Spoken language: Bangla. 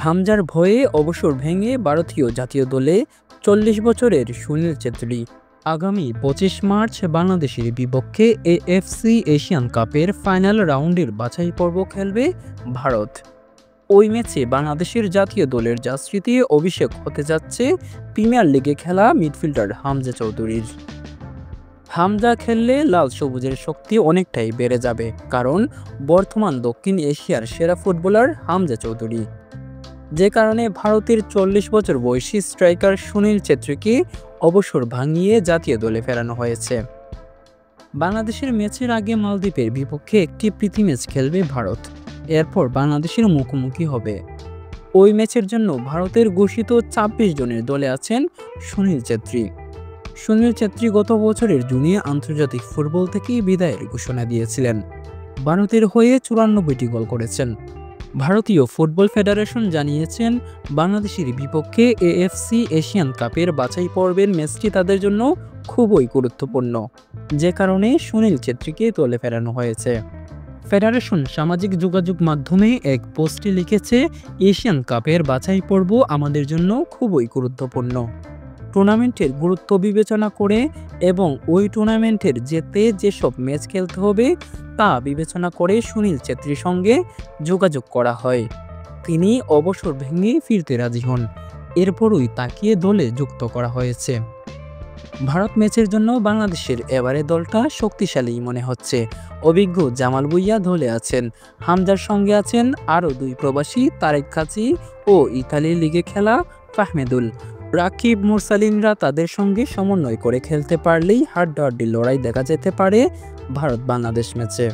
হামজার ভয়ে অবসর ভেঙে ভারতীয় জাতীয় দলে ৪০ বছরের সুনীল ছেত্রী আগামী ২৫ মার্চ বাংলাদেশের বিপক্ষে এএফসি এশিয়ান কাপের ফাইনাল রাউন্ডের বাছাই পর্ব খেলবে ভারত। ওই ম্যাচে বাংলাদেশের জাতীয় দলের যা স্মৃতি অভিষেক হতে যাচ্ছে প্রিমিয়ার লিগে খেলা মিডফিল্ডার হামজা চৌধুরীর। হামজা খেললে লাল সবুজের শক্তি অনেকটাই বেড়ে যাবে, কারণ বর্তমান দক্ষিণ এশিয়ার সেরা ফুটবলার হামজা চৌধুরী। যে কারণে ভারতের ৪০ বছর বয়সী স্ট্রাইকার সুনীল ছেত্রীকে অবসর ভাঙিয়ে জাতীয় দলে ফেরানো হয়েছে। বাংলাদেশের ম্যাচের আগে মালদ্বীপের বিপক্ষে একটি প্রীতি ম্যাচ খেলবে ভারত, এরপর বাংলাদেশের মুখোমুখি হবে। ওই ম্যাচের জন্য ভারতের ঘোষিত ২৬ জনের দলে আছেন সুনীল ছেত্রী। সুনীল ছেত্রী গত বছরের জুনে আন্তর্জাতিক ফুটবল থেকে বিদায়ের ঘোষণা দিয়েছিলেন। ভারতের হয়ে ৯৪টি গোল করেছেন। ভারতীয় ফুটবল ফেডারেশন জানিয়েছেন, বাংলাদেশের বিপক্ষে এএফসি এশিয়ান কাপের বাছাই পর্বের ম্যাচটি তাদের জন্য খুবই গুরুত্বপূর্ণ, যে কারণে সুনীল ছেত্রীকে দলে ফেরানো হয়েছে। ফেডারেশন সামাজিক যোগাযোগ মাধ্যমে এক পোস্টে লিখেছে, এশিয়ান কাপের বাছাই পর্ব আমাদের জন্য খুবই গুরুত্বপূর্ণ। টুর্নামেন্টের গুরুত্ব বিবেচনা করে এবং ওই টুর্নামেন্টের যেতে যেসব ম্যাচ খেলতে হবে তা বিবেচনা করে সুনীল ছেত্রীর সঙ্গে যোগাযোগ করা হয়। তিনি অবসর ভেঙে ফিরতে রাজি হন, এরপরই তাকে দলে যুক্ত করা হয়েছে। ভারত ম্যাচের জন্য বাংলাদেশের এবারে দলটা শক্তিশালী মনে হচ্ছে। অভিজ্ঞ জামাল ভুঁইয়া দলে আছেন, হামজার সঙ্গে আছেন আরও ২ প্রবাসী তারেক কাজী ও ইতালি লিগে খেলা ফাহমেদুল। রাকিব মুরসালিনরা তাদের সঙ্গে সমন্বয় করে খেলতে পারলেই হাড্ডাহাড্ডি লড়াই দেখা যেতে পারে ভারত বাংলাদেশ ম্যাচে।